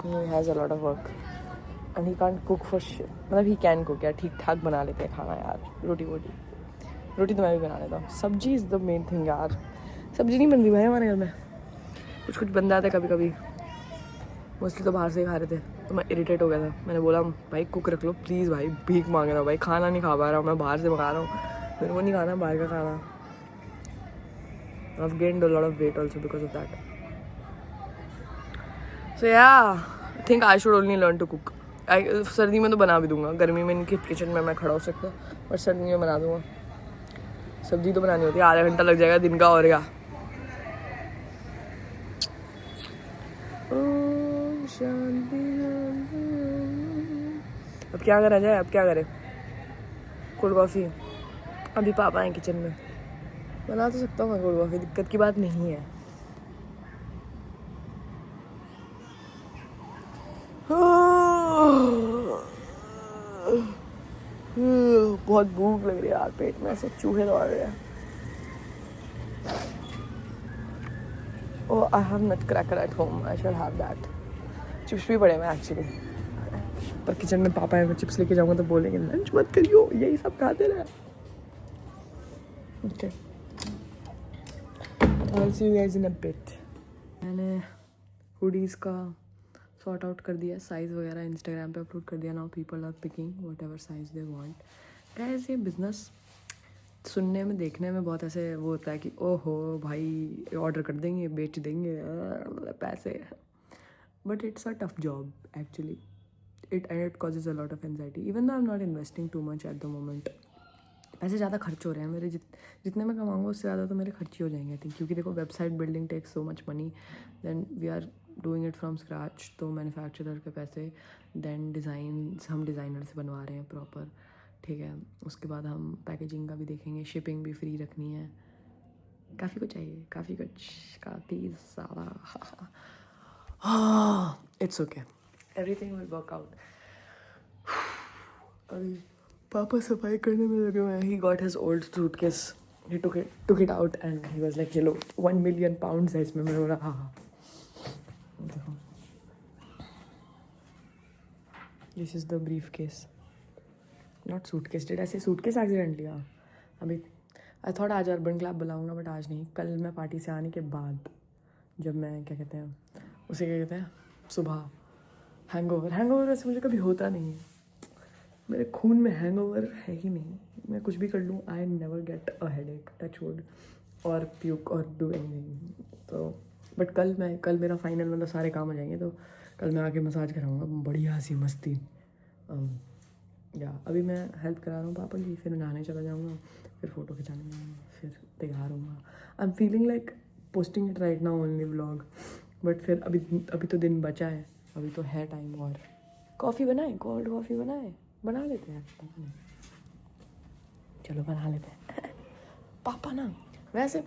he has a lot of work and he can't cook for shit. मतलब he can cook यार, ठीक ठाक बना लेते हैं खाना यार. रोटी तो मैं भी बना लेता हूँ. सब्जी इज़ द मेन थिंग यार. सब्जी नहीं बनती भाई हमारे घर में. कुछ बन जाता है कभी कभी. मोस्टली तो बाहर से ही खा रहे थे, तो मैं इरिटेट हो गया था. मैंने बोला भाई कुक रख लो प्लीज़ भाई, भीख मांग रहा हूँ भाई, खाना नहीं खा पा रहा हूँ, मैं बाहर से मंगा रहा हूँ, मेरे को नहीं खाना बाहर का खाना. I've gained a lot of weight also because of that. So yeah, I think I should only learn to cook. सर्दी में तो बना भी दूंगा, गर्मी में इनके किचन में मैं खड़ा हो सकता, और सर्दी में बना दूंगा. सब्जी तो बनानी होती है, आधा घंटा लग जाएगा दिन का. और क्या अब क्या करा जाए? अब क्या करें? कोल्ड कॉफ़ी अभी पापा हैं किचन में, बना तो सकता हूँ मैं कोल्ड कॉफ़ी, दिक्कत की बात नहीं है. बहुत भूख लग रही है यार, पेट में ऐसे चूहे दौड़ रहे हैं. Oh, I have nutcracker at home. I should have that. Chips भी पड़े हैं एक्चुअली, पर किचन में पापा है, मैं चिप्स लेके जाऊँगा तो बोलेंगे लंच मत करियो, यही सब खाते रहे. Okay. I'll see you guys in a bit. मैंने हुडीज़ का सॉर्ट आउट कर दिया, साइज़ वगैरह इंस्टाग्राम पे अपलोड कर दिया. Now people are picking whatever size they want. Guys ये बिज़नेस सुनने में देखने में बहुत ऐसे वो होता है कि ओहो भाई ऑर्डर कर देंगे, बेच देंगे, पैसे. But it's a tough job actually. It causes a lot of anxiety. Even though I am not investing too much at the moment. पैसे ज़्यादा खर्च हो रहे हैं मेरे, जितने मैं कमाऊँगा उससे ज़्यादा तो मेरे खर्च ही हो जाएंगे आई थिंक. क्योंकि देखो website building takes so much money, then we are doing it from scratch, तो मैन्युफैक्चरर पे पैसे, देन डिज़ाइन हम डिज़ाइनर से बनवा रहे हैं प्रॉपर, ठीक है. उसके बाद हम पैकेजिंग का भी देखेंगे, शिपिंग भी फ्री रखनी है. काफ़ी कुछ चाहिए, काफ़ी सारा. It's okay, everything will work out. अभी पापा सफाई करने में लगे हुए हैं. He got his old suitcase, he took it out and he was like ये लो 1 million pounds है इसमें. मैंने बोला हाँ. देखो this is the brief case, not suit case. Did I से सूट केस एक्सीडेंटली? हाँ. अभी आई थॉट आज अर्बन क्लैब बुलाऊंगा बट आज नहीं. कल मैं पार्टी से आने के बाद जब मैं क्या कहते हैं उसे क्या कहते हैं सुबह हैंगओवर वैसे मुझे कभी होता नहीं है. मेरे खून में हैंगओवर है ही नहीं. मैं कुछ भी कर लूँ I never get a headache, touch wood, और प्यूक और डू एनीथिंग. तो बट कल मेरा फाइनल मतलब सारे काम हो जाएंगे तो कल मैं आके मसाज कराऊंगा बढ़िया सी मस्ती. या अभी मैं हेल्प करा रहा हूँ पापा की, फिर नहाने चला जाऊँगा, फिर फ़ोटो खिंचाने जाऊँगा, फिर तैयार होऊंगा. I am feeling like posting it right now only vlog. But फिर अभी तो दिन बचा है, अभी तो है टाइम. और कॉफ़ी बनाए, कोल्ड कॉफ़ी बना लेते हैं. चलो बना लेते हैं. पापा ना वैसे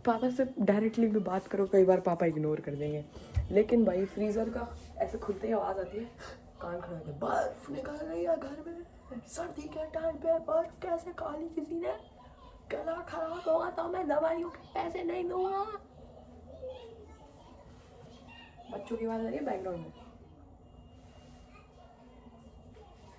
पापा से डायरेक्टली भी बात करो, कई बार पापा इग्नोर कर देंगे. लेकिन भाई फ्रीज़र का ऐसे खुलते ही आवाज़ आती है, कान खड़ा होता है, बर्फ निकल रही है घर में, सर्दी के टाइम पे बर्फ कैसे खाली किसी ने, गला खराब होगा तो मैं दवाइयों के पैसे नहीं दूंगा. बच्चों की आवाज़ आ रही है बैकग्राउंड में.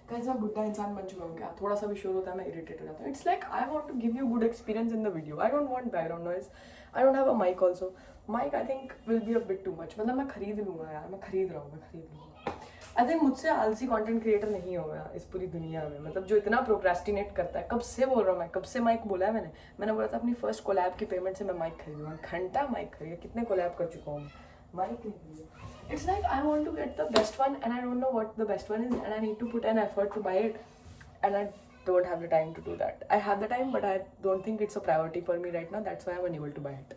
कैसा बुढ़ा इंसान बन चुका हूँ क्या? थोड़ा सा भी शोर होता है मैं इरिटेट हो जाता हूँ. It's like I want to give you good experience in the video. I don't want background noise. I don't have a mic also. Mic I think will be a bit too much. मतलब मैं खरीद लूँगा यार, मैं खरीद रहा हूँ. I think मुझसे आलसी कंटेंट क्रिएटर नहीं होगा इस पूरी दुनिया में. मतलब जो इतना प्रोक्रेस्टिनेट करता है. कब से बोल रहा हूँ मैं, कब से माइक बोला है मैंने बोला था अपनी फर्स्ट कोलैब की पेमेंट से मैं माइक खरीदूँगा. घंटा माइक खरीदा. कितने कोलैब कर चुका हूँ, माइक नहीं खरीदा. It's like I want to get the best one and I don't know what the best one is and I need to put an effort to buy it and I don't have the time to do that. I have the time but I don't think it's a priority for me right now. That's why I'm unable to buy it.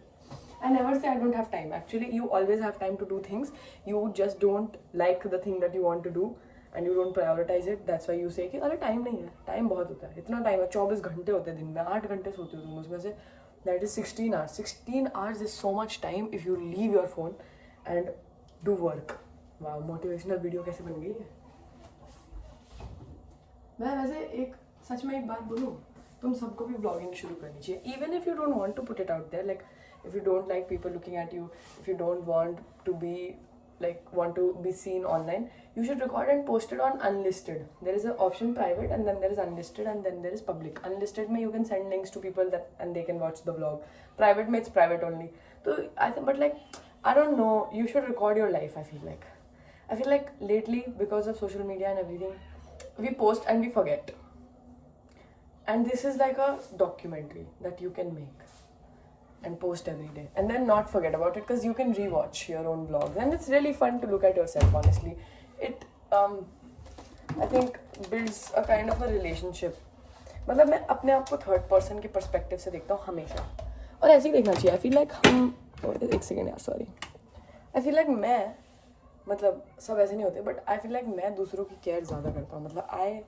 I never say I don't have time. Actually, you always have time to do things. You just don't like the thing that you want to do and you don't prioritize it. That's why you say कि अरे time नहीं है. Time बहुत होता है. इतना time है. 24 घंटे होते हैं दिन में. 8 घंटे सोते हो तुम उसमें से. That is 16 hours. 16 hours is so much time if you leave your phone and do work. वाह, मोटिवेशनल वीडियो कैसे बन गई है. मैं वैसे सच में एक बात बोलूँ, तुम सबको भी ब्लॉगिंग शुरू करनी चाहिए. Even if you don't want to put it out there, like if you don't like people looking at you, if you don't want to be want to be seen online, you should record and post it on unlisted. There is an option private and then there is unlisted and then there is public. Unlisted mein you can send links to people that and they can watch the vlog. Private mein it's private only. So I think, but like I don't know, you should record your life. I feel like lately because of social media and everything, we post and we forget. And this is like a documentary that you can make and post every day and then not forget about it because you can rewatch your own vlogs and it's really fun to look at yourself. Honestly, it I think builds a kind of a relationship. मतलब मैं अपने आप को third person के perspective से देखता हूँ हमेशा, और ऐसे ही देखना चाहिए. आई फील लाइक एक सेकेंड यार, सॉरी. आई फील लाइक मैं मतलब सब ऐसे नहीं होते बट आई फील लाइक मैं दूसरों की केयर ज़्यादा करता हूँ. मतलब आई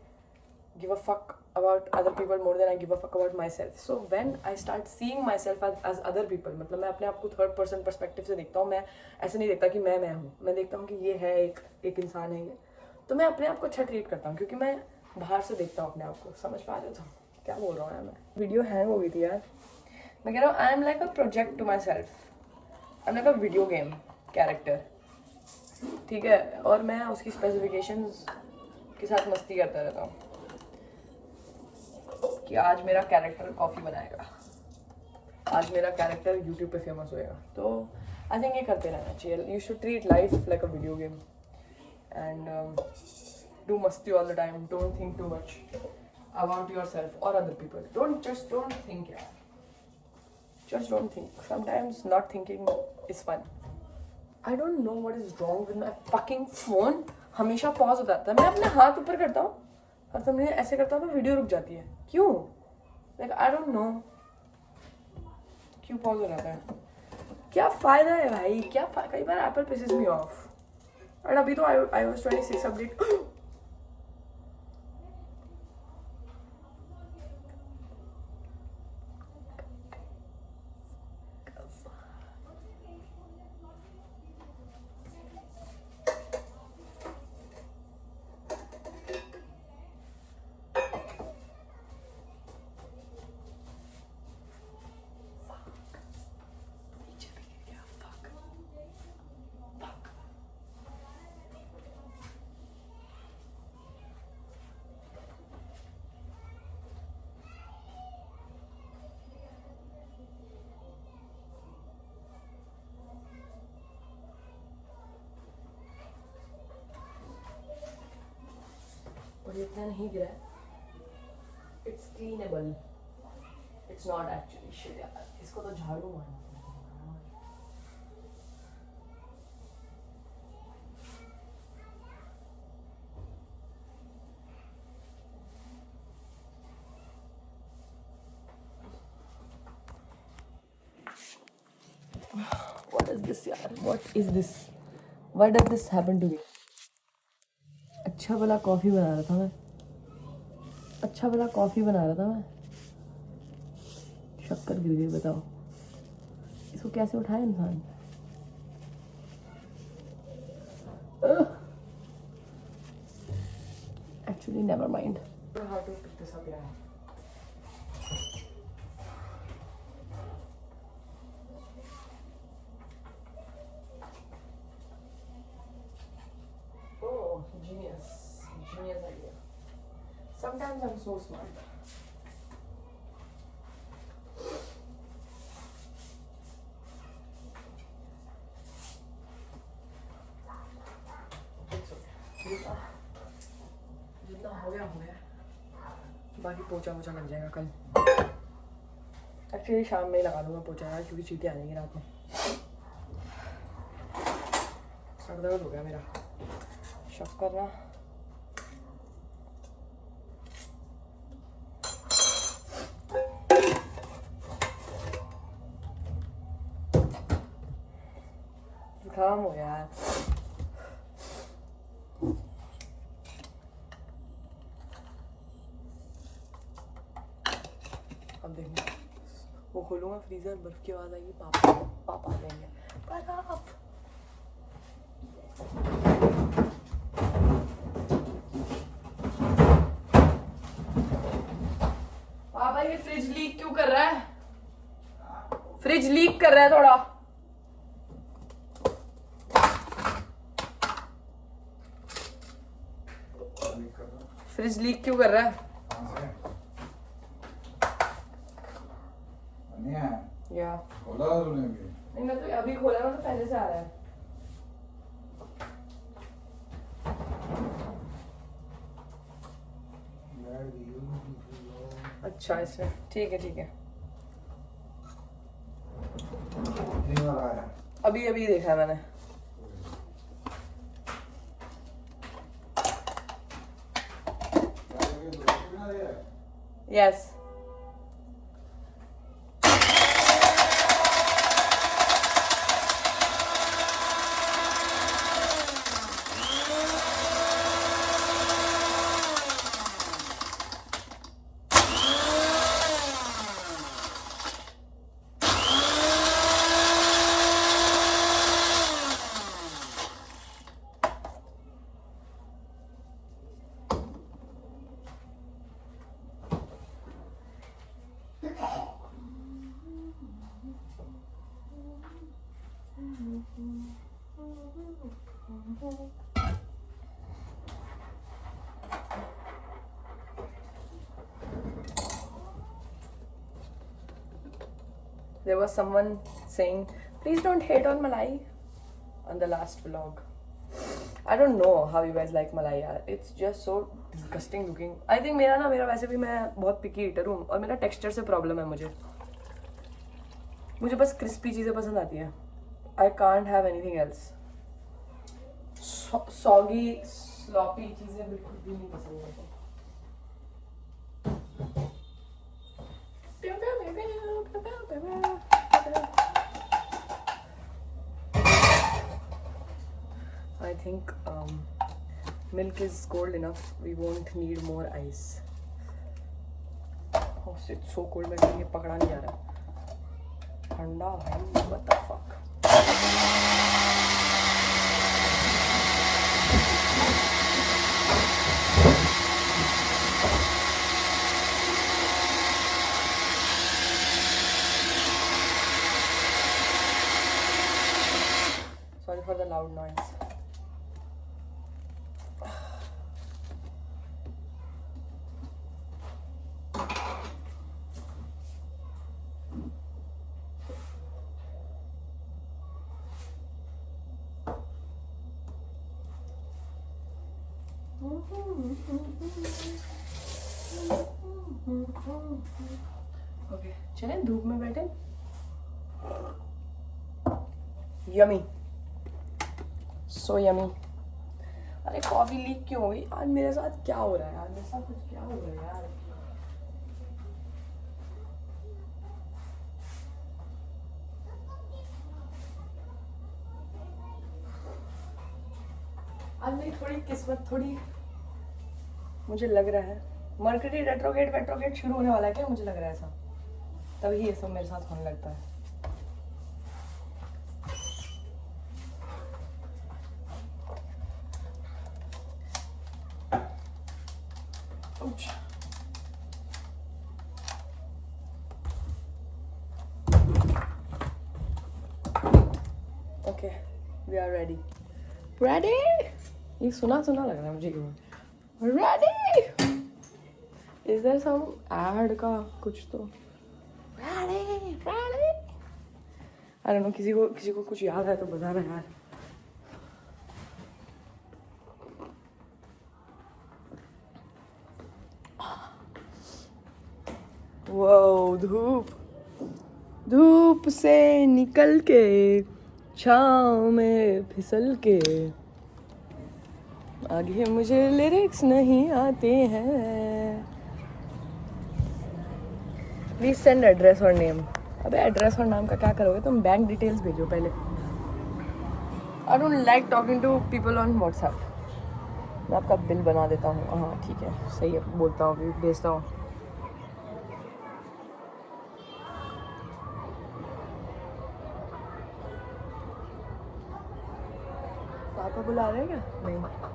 give a fuck about other people more than I give a fuck about myself. So when I start seeing myself as other people, मतलब मैं अपने आप को थर्ड पर्सन पर्सपेक्टिव से देखता हूँ. मैं ऐसे नहीं देखता कि मैं हूँ. मैं देखता हूँ कि ये है एक इंसान है ये. तो मैं अपने आप को अच्छा ट्रीट करता हूँ क्योंकि मैं बाहर से देखता हूँ अपने आप को. समझ पा रहे हो क्या बोल रहा हूँ यार. मैं वीडियो हैंग हो गई थी यार. मैं कह रहा हूँ I am like a project to myself. I am like a video game character. ठीक है, और मैं उसकी स्पेसिफिकेशंस के साथ मस्ती करता रहता हूँ कि आज मेरा कैरेक्टर कॉफ़ी बनाएगा, आज मेरा कैरेक्टर यूट्यूब पे फेमस होएगा. तो आई थिंक ये करते रहना चाहिए. You should treat life like a video game and do मस्ती all the time. Don't think too much about yourself और अदर पीपल. डोंट थिंक यार. Just don't think. Sometimes not thinking is fun. I don't know what is wrong with my fucking phone. हमेशा pause हो जाता है. मैं अपने हाथ ऊपर करता हूँ और तुमने ऐसे करता हूँ तो वीडियो रुक जाती है. क्यों? Like I don't know. क्यों पॉज हो जाता है? क्या फायदा है भाई? कई बार एप्पल pisses me off. और अभी तो iOS 26 अपडेट. अभी इतना नहीं गिरा है. It's cleanable. It's not actually shit यार. इसको तो झाड़ू मारना पड़ेगा. What is this यार? What is this? Why does this happen to me? अच्छा भला कॉफ़ी बना रहा था मैं. शक्कर गिर गई. बताओ इसको कैसे उठाए इंसान. Actually, never mind. I don't know how to pick this up, yeah. Oh, genius idea. Sometimes I'm so smart. जितना हो गया. बाकी पोछा लग जाएगा कल. एक्चुअली शाम में ही लगा दूंगा पोछा यार, क्योंकि चींटी आ जाएंगी रात में. सर दर्द हो गया मेरा. शक करना. जुकाम हो गया यार. अब देखना, वो खोलूंगा फ्रीजर, बर्फ की आवाज आएगी. पापा लेंगे बर्फ. पापा ये फ्रिज लीक क्यों कर रहा है? फ्रिज लीक कर रहा है थोड़ा. फ्रिज लीक क्यों कर रहा है? या खोला तूने भी? नहीं, मैं तो अभी खोला. मैं तो पहले से आ रहा है. अच्छा इसमें ठीक है. अभी देखा है मैंने. Yes. There was someone saying, please don't hate on Malai on the last vlog. I don't know how you guys like Malai yaar. It's just so disgusting looking. I think मेरा वैसे भी मैं बहुत picky eater हूँ और मेरा texture से problem है मुझे बस crispy चीज़ें पसंद आती है. I can't have anything else. Soggy, sloppy चीज़ें बिल्कुल भी नहीं पसंद मुझे. I think milk is cold enough. We won't need more ice. Oh, it's so cold. मेरे को ये पकड़ा नहीं जा रहा. ठंडा भाई. What the fuck? Sorry for the loud noise. Okay चलें धूप में बैठे. Yummy, so yummy. अरे कॉफी लीक क्यों हो गई आज? मेरे साथ क्या हो रहा है यार? मेरे साथ कुछ क्या हो रहा है यार? आज मेरी थोड़ी किस्मत थोड़ी, मुझे लग रहा है मर्करी रेट्रोगेट शुरू होने वाला है क्या? मुझे लग रहा है ऐसा, तभी ये सब मेरे साथ होने लगता है. Okay we are ready. ये सुना लग रहा है मुझे. Ready. Is there some ad का कुछ तो? रेडी. आई डोंट नो, किसी को कुछ याद है तो बताना यार. वो धूप से निकल के छाँव में फिसल के, आगे मुझे लिरिक्स नहीं आते हैं. प्लीज सेंड एड्रेस और नेम. अबे एड्रेस और नाम का क्या करोगे तुम? बैंक डिटेल्स भेजो पहले. I don't like talking to people on WhatsApp. मैं आपका बिल बना देता हूँ. हाँ ठीक है, सही है, बोलता हूँ, अभी भेजता हूँ. पापा बुला रहे हैं क्या? नहीं.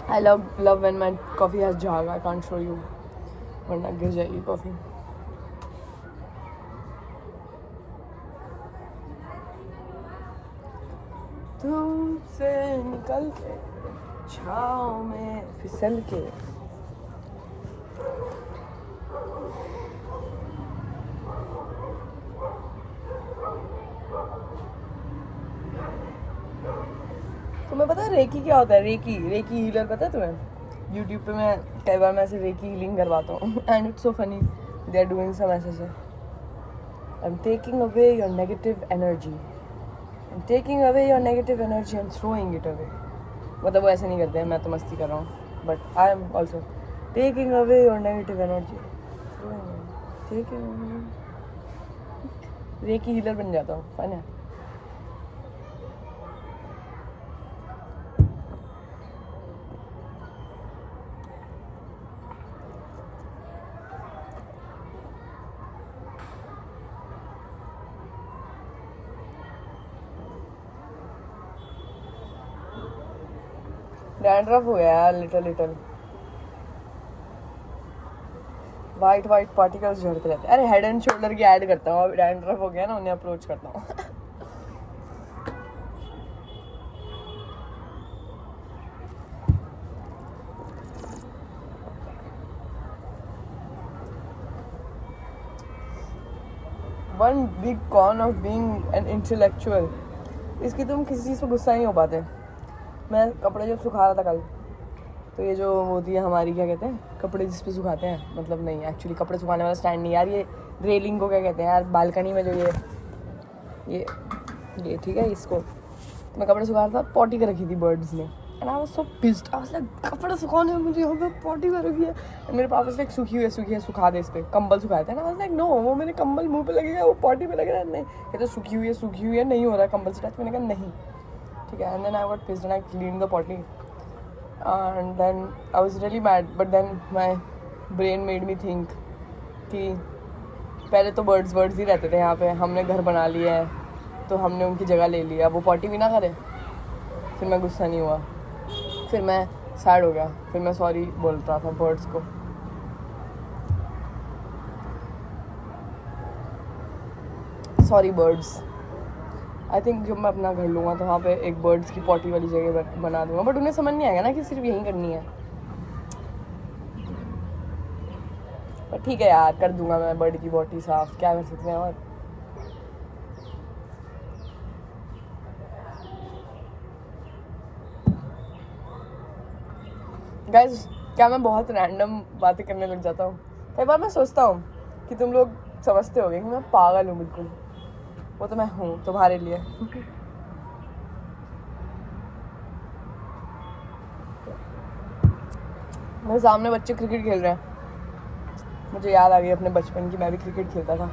I love when my coffee has jug. I can't show you, वरना गिर जाएगी कॉफी. धूप से निकल के छाँव में फिसल के. तुम्हें पता है रेकी क्या होता है? रेकी हीलर पता है तुम्हें? यूट्यूब पे मैं कई बार मैं ऐसे रेकी हीलिंग करवाता हूँ and it's so funny. They are doing some ऐसे से, I am taking away your negative energy, and throwing it away. मतलब वो ऐसे नहीं करते हैं, मैं तो मस्ती कर रहा हूँ, but I am also taking away your negative energy. Recce healer बन जाता हूँ. फन है. डैंड्रफ हो गया यार लिटल. वाइट पार्टिकल्स झड़ते रहते हैं. अरे हेड एंड शोल्डर की ऐड करता हूँ. अब डैंड्रफ हो गया ना, उन्हें अप्रोच करता हूँ. One big con of being an intellectual. इसकी तुम किसी चीज़ पर गुस्सा नहीं हो पाते. मैं कपड़े जब सुखा रहा था कल, तो ये जो होती है हमारी, क्या कहते हैं, कपड़े जिस पे सुखाते हैं, मतलब नहीं एक्चुअली कपड़े सुखाने वाला स्टैंड नहीं यार, ये रेलिंग को क्या कहते हैं यार, बालकनी में जो ये ठीक है, इसको मैं कपड़े सुखा रहा था. पॉटी कर रखी थी बर्ड्स ने, and I was so pissed. I was like, कपड़े सुखाने में मुझे यहाँ पे पॉटी कर रखी है. मैंने पापा से सूखी हुई है, सुखा दे इस पर. कंबल सुखाया था ना. आई वाज लाइक नो, वो मेरे कंबल मुँह पे लगेगा, वो पॉटी पे लगेगा. नहीं, ये तो सूखी हुई है, नहीं हो रहा है कंबल से टच. मैंने कहा नहीं, ठीक है. And then I got pissed and I cleaned the potty. And then I was really mad, but then my brain made me think कि पहले तो बर्ड्स ही रहते थे यहाँ पे, हमने घर बना लिया है तो हमने उनकी जगह ले लिया. वो पॉटी भी ना करे. फिर मैं गुस्सा नहीं हुआ, फिर मैं सैड हो गया, फिर मैं सॉरी बोल रहा था बर्ड्स को. Sorry birds. आई थिंक जब मैं अपना घर लूँगा तो वहाँ पे एक बर्ड्स की पॉटी वाली जगह बना दूँगा. बट उन्हें समझ नहीं आएगा ना कि सिर्फ यहीं करनी है. बट ठीक है यार, कर दूंगा मैं बर्ड की बॉडी साफ, क्या कर सकते हैं। और गाइस, क्या मैं बहुत रैंडम बातें करने लग जाता हूँ? कई बार मैं सोचता हूँ कि तुम लोग समझते होगे कि मैं पागल हूँ बिल्कुल। वो तो मैं हूँ तुम्हारे लिए। मेरे सामने बच्चे क्रिकेट खेल रहे हैं, मुझे याद आ गई अपने बचपन की, मैं भी क्रिकेट खेलता था।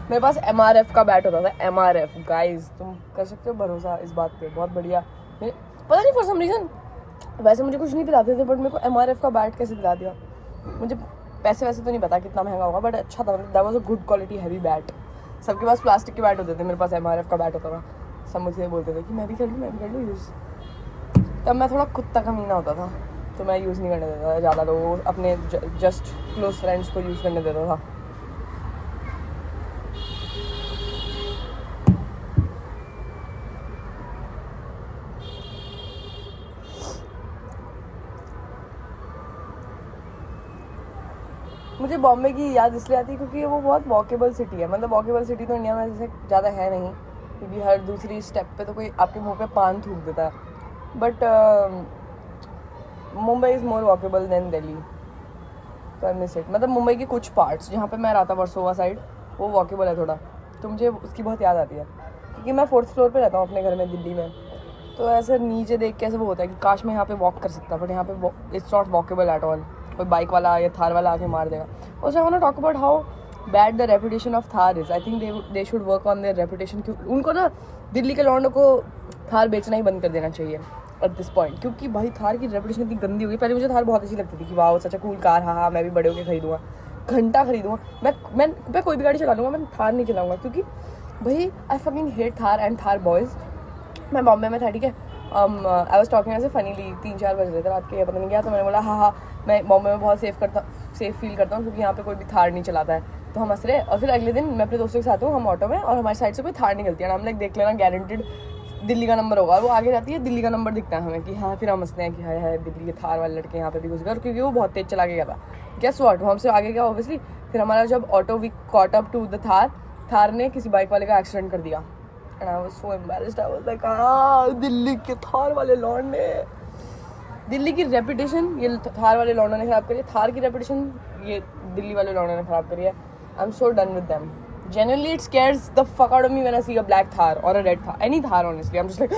मेरे पास MRF का बैट होता था। MRF गाइस, तुम कर सकते हो भरोसा इस बात पे, बहुत बढ़िया। पता नहीं फॉर सम रीज़न, वैसे मुझे कुछ नहीं दिलाते थे, बट मेरे को MRF का बैट कैसे दिला दिया। मुझे पैसे वैसे तो नहीं पता कितना महंगा होगा, बट अच्छा था, that was a good quality heavy bat. सबके पास प्लास्टिक के बैट होते थे, मेरे पास MRF का बैट होता था। सब मुझे बोलते थे कि मैं भी कर लूँ यूज़। तब मैं थोड़ा कुत्ता कमीना होता था, तो मैं यूज़ नहीं करने देता था ज़्यादा लोगों, अपने जस्ट क्लोज फ्रेंड्स को यूज़ करने देता था। मुझे बॉम्बे की याद इसलिए आती है क्योंकि वो बहुत वॉकेबल सिटी है। मतलब वॉकेबल सिटी तो इंडिया में जैसे ज़्यादा है नहीं, क्योंकि हर दूसरी स्टेप पे तो कोई आपके मुंह पे पान थूक देता है। But Mumbai is more walkable than Delhi, तो आई मिस इट। मतलब मुंबई के कुछ पार्ट्स जहाँ पे मैं रहा था, वर्सोवा साइड, वो वॉकेबल है थोड़ा, तो मुझे उसकी बहुत याद आती है। क्योंकि मैं 4th फ्लोर पे रहता हूँ अपने घर में दिल्ली में, तो ऐसे नीचे देख के ऐसे वो होता है कि काश मैं यहाँ पे वॉक कर सकता, बट यहाँ पे it's not walkable at all. कोई बाइक वाला या थार वाला आके मार देगा। Also I want to talk about how bad the reputation of Thar is. I think they should work on their reputation. उनको ना दिल्ली के लौंडों को थार बेचना ही बंद कर देना चाहिए एट दिस पॉइंट, क्योंकि भाई थार की रेपुटेशन इतनी गंदी हो गई। पहले मुझे थार बहुत अच्छी लगती थी कि वाह सच अ कूल कार, हाँ मैं भी बड़े होकर खरीदूँगा, घंटा खरीदूँगा। मैं कोई भी गाड़ी चला लूँगा, मैं थार नहीं चलाऊँगा, क्योंकि भाई I fucking hate Thar and Thar boys. मैं बॉम्बे में था, ठीक है, आई वॉज टॉकिंग ऐसे फनीली, 3-4 बज रहे थे रात के, पता नहीं क्या, तो मैंने बोला हाँ मैं बॉम्बे में बहुत सेफ फील करता हूँ क्योंकि यहाँ पे कोई भी थार नहीं चलाता है। तो हम हंस रहे, और फिर अगले दिन मैं अपने दोस्तों के साथ हूँ, हम ऑटो में, और हमारी साइड से कोई थार निकलती है, हम लाइक देख लेना गारंटेड दिल्ली का नंबर होगा, और वो आगे जाती है, दिल्ली का नंबर दिखता है हमें कि हाँ, फिर हम हंसते हैं कि हाय दिल्ली के थार वाले लड़के यहाँ पे भी घुस गए, क्योंकि वो बहुत तेज चला के गया था। गेस व्हाट, वो हमसे आगे गया ऑब्वियसली। फिर हमारा जब auto we caught up to the Thar ने किसी बाइक वाले का एक्सीडेंट कर दिया। And I was so embarrassed. I was like, Delhi के थार वाले लौंडे, दिल्ली की रेपुटेशन ये थार वाले लौंडों ने खराब करी है। थार की रेपुटेशन ये दिल्ली वाले लौंडों ने खराब करी है। I am so done with them. Genuinely, it scares the fuck out of me when I see a black Thar or a red Thar, any Thar honestly. I'm just like,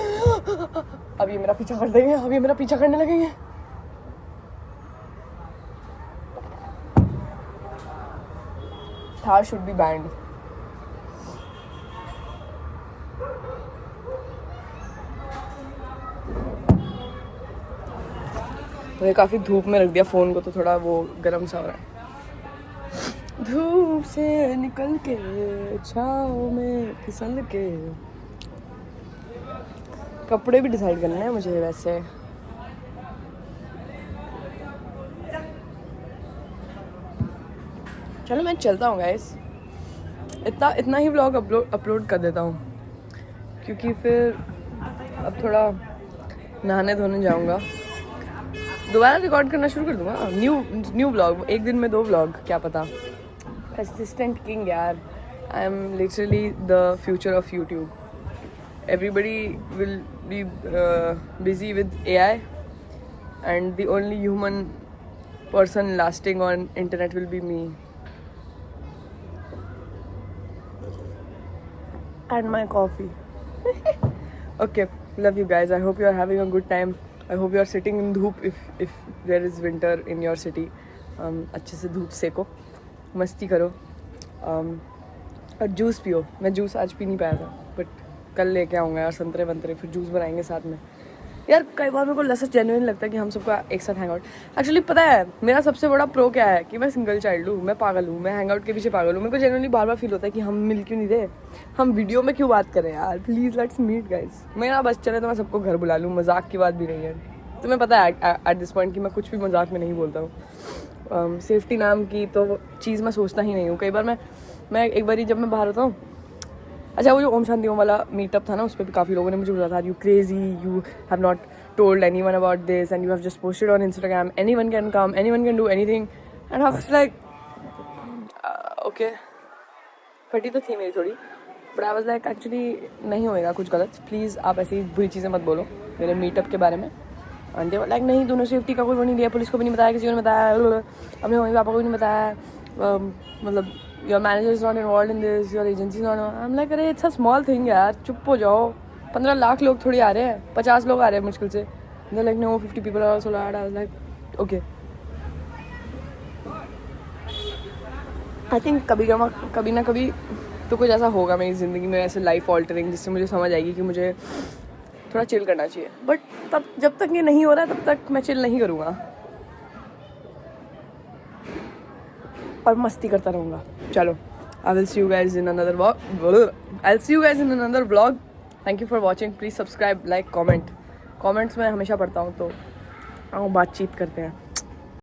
अब ये मेरा पीछा कर देंगे, अब ये मेरा पीछा करने लगेंगे. Thar should be banned. मैंने काफ़ी धूप में रख दिया फ़ोन को, तो थोड़ा वो गर्म सा हो रहा है. धूप से निकल के छाँव में फिसल के. कपड़े भी डिसाइड करने हैं मुझे वैसे. चलो मैं चलता हूँ गाइस, इतना ही व्लॉग अपलोड कर देता हूँ, क्योंकि फिर अब थोड़ा नहाने धोने जाऊँगा, दोबारा रिकॉर्ड करना शुरू कर दूँगा. न्यू व्लॉग, एक दिन में 2 व्लॉग, क्या पता. Persistent king यार. I am literally the future of YouTube. Everybody will be busy with AI, and the only human person lasting on internet will be me. And my coffee. Okay, love you guys. I hope you are having a good time. I hope you are sitting in धूप if there is winter in your city. अच्छे से धूप Seiko, मस्ती करो, और juice पियो. मैं juice आज पी नहीं पाया था, बट कल लेके आऊँगा यार संतरे वंतरे, फिर जूस बनाएंगे साथ में. यार कई बार मेरे को लसस जेन्युइन लगता है कि हम सबका एक साथ हैंग आउट. एक्चुअली पता है मेरा सबसे बड़ा प्रो क्या है, कि मैं सिंगल चाइल्ड हूँ, मैं पागल हूँ, मैं हैंग आउट के पीछे पागल हूँ. मेरे को जेन्युइनली बार बार फील होता है कि हम मिल क्यों नहीं रहे, हम वीडियो में क्यों बात करें यार. Please let's meet guys. मेरा बस चले तो मैं सबको घर बुला लूँ, मजाक की बात भी नहीं है. तुम्हें पता है एट दिस पॉइंट कि मैं कुछ भी मजाक में नहीं बोलता हूँ. सेफ्टी नाम की तो चीज़ मैं सोचता ही नहीं हूँ. कई बार मैं एक बार जब मैं बाहर होता हूँ, अच्छा वो जो ओम शांति ओम वाला मीटअप था ना, उस पर भी काफ़ी लोगों ने मुझे बोला था, you crazy, you have not told anyone about this and you have just posted on Instagram, anyone can come, anyone can do anything, and I was like, okay फटी तो थी मेरी थोड़ी, but I was like actually नहीं होएगा कुछ गलत, please आप ऐसी बुरी चीज़ें मत बोलो मेरे मीटअप के बारे में। एंड दे वर लाइक नहीं तूने सेफ्टी का कोई वो नहीं लिया, पुलिस को भी नहीं बताया, किसी को नहीं बताया, अपने मम्मी पापा को भी नहीं बताया, मतलब your manager is not involve in this, your agency not. I am like अरे इट्स अ स्मॉल थिंग यार, चुप हो जाओ। 15 लाख लोग थोड़ी आ रहे हैं, 50 लोग आ रहे हैं मुश्किल से। They like no 50 people are also allowed. I was like okay. I think कभी ना कभी तो कुछ ऐसा होगा मेरी ज़िंदगी में, ऐसे लाइफ ऑल्टरिंग, जिससे मुझे समझ आएगी कि मुझे थोड़ा चिल करना चाहिए। बट तब जब तक ये नहीं हो रहा है तब तक मैं चिल नहीं करूँगा और मस्ती करता रहूँगा। चलो, आई will see you guys in another vlog. Thank you for watching. Please subscribe, like, comment. Comments मैं हमेशा पढ़ता हूँ, तो आओ बातचीत करते हैं।